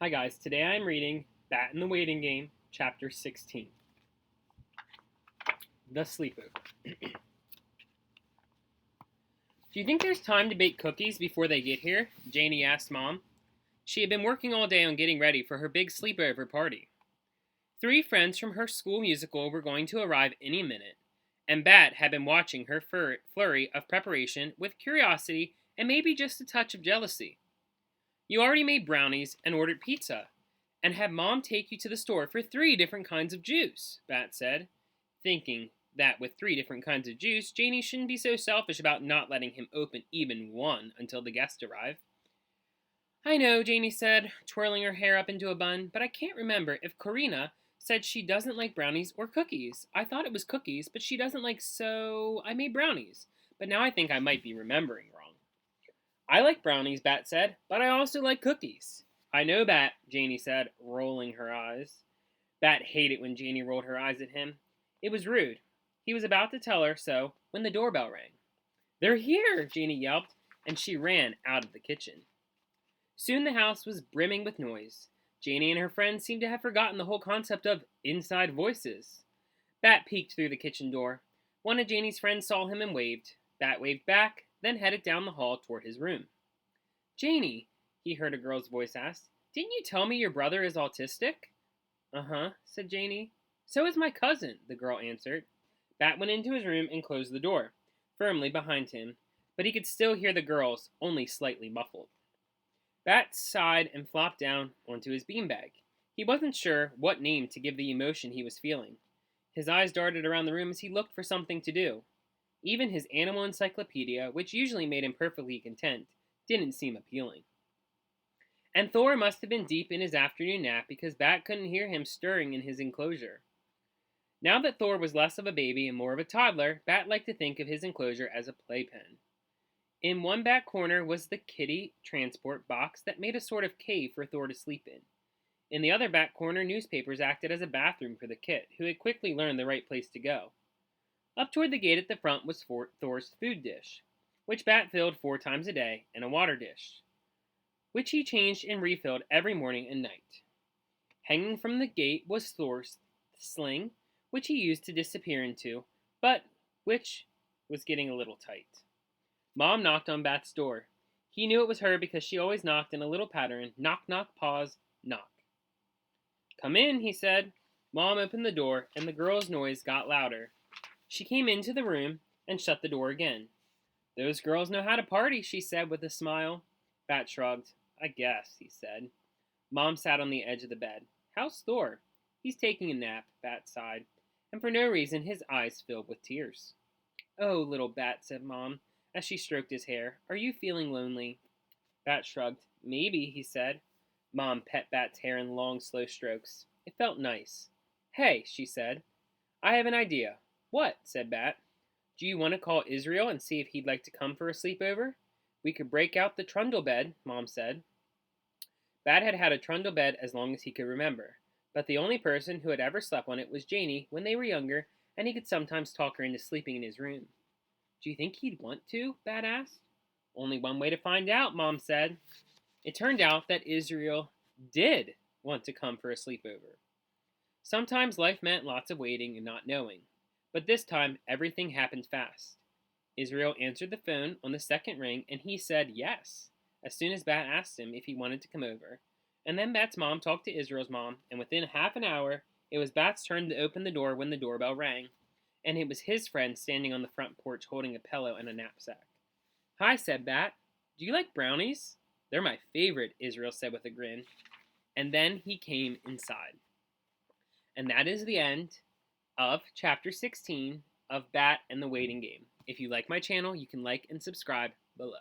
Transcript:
Hi guys, today I am reading Bat in the Waiting Game, Chapter 16, The Sleepover. Do you think there's time to bake cookies before they get here? Janie asked Mom. She had been working all day on getting ready for her big sleepover party. 3 friends from her school musical were going to arrive any minute, and Bat had been watching her flurry of preparation with curiosity and maybe just a touch of jealousy. You already made brownies and ordered pizza, and had Mom take you to the store for 3 different kinds of juice, Bat said, thinking that with 3 different kinds of juice, Janie shouldn't be so selfish about not letting him open even one until the guests arrive. I know, Janie said, twirling her hair up into a bun, but I can't remember if Corina said she doesn't like brownies or cookies. I thought it was cookies, but she doesn't like, so I made brownies. But now I think I might be remembering wrong. I like brownies, Bat said, but I also like cookies. I know, Bat, Janie said, rolling her eyes. Bat hated when Janie rolled her eyes at him. It was rude. He was about to tell her so when the doorbell rang. They're here, Janie yelped, and she ran out of the kitchen. Soon the house was brimming with noise. Janie and her friends seemed to have forgotten the whole concept of inside voices. Bat peeked through the kitchen door. One of Janie's friends saw him and waved. Bat waved back, then headed down the hall toward his room. Janie, he heard a girl's voice ask, didn't you tell me your brother is autistic? Uh-huh, said Janie. So is my cousin, the girl answered. Bat went into his room and closed the door, firmly behind him, but he could still hear the girls, only slightly muffled. Bat sighed and flopped down onto his beanbag. He wasn't sure what name to give the emotion he was feeling. His eyes darted around the room as he looked for something to do. Even his animal encyclopedia, which usually made him perfectly content, didn't seem appealing. And Thor must have been deep in his afternoon nap because Bat couldn't hear him stirring in his enclosure. Now that Thor was less of a baby and more of a toddler, Bat liked to think of his enclosure as a playpen. In one back corner was the kitty transport box that made a sort of cave for Thor to sleep in. In the other back corner, newspapers acted as a bathroom for the kit, who had quickly learned the right place to go. Up toward the gate at the front was Thor's food dish, which Bat filled 4 times a day, and a water dish, which he changed and refilled every morning and night. Hanging from the gate was Thor's sling, which he used to disappear into, but which was getting a little tight. Mom knocked on Bat's door. He knew it was her because she always knocked in a little pattern, knock, knock, pause, knock. Come in, he said. Mom opened the door, and the girl's noise got louder. She came into the room and shut the door again. Those girls know how to party, she said with a smile. Bat shrugged. I guess, he said. Mom sat on the edge of the bed. How's Thor? He's taking a nap, Bat sighed, and for no reason his eyes filled with tears. Oh, little Bat, said Mom, as she stroked his hair. Are you feeling lonely? Bat shrugged. Maybe, he said. Mom pet Bat's hair in long, slow strokes. It felt nice. Hey, she said. I have an idea. What? Said Bat. Do you want to call Israel and see if he'd like to come for a sleepover? We could break out the trundle bed, Mom said. Bat had had a trundle bed as long as he could remember, but the only person who had ever slept on it was Janie when they were younger, and he could sometimes talk her into sleeping in his room. Do you think he'd want to? Bat asked. Only one way to find out, Mom said. It turned out that Israel did want to come for a sleepover. Sometimes life meant lots of waiting and not knowing, but this time everything happened fast. Israel answered the phone on the second ring, and he said yes, as soon as Bat asked him if he wanted to come over. And then Bat's mom talked to Israel's mom, and within half an hour, it was Bat's turn to open the door when the doorbell rang, and it was his friend standing on the front porch holding a pillow and a knapsack. Hi, said Bat. Do you like brownies? They're my favorite, Israel said with a grin. And then he came inside. And that is the end of Chapter 16 of Bat and the Waiting Game. If you like my channel, you can like and subscribe below.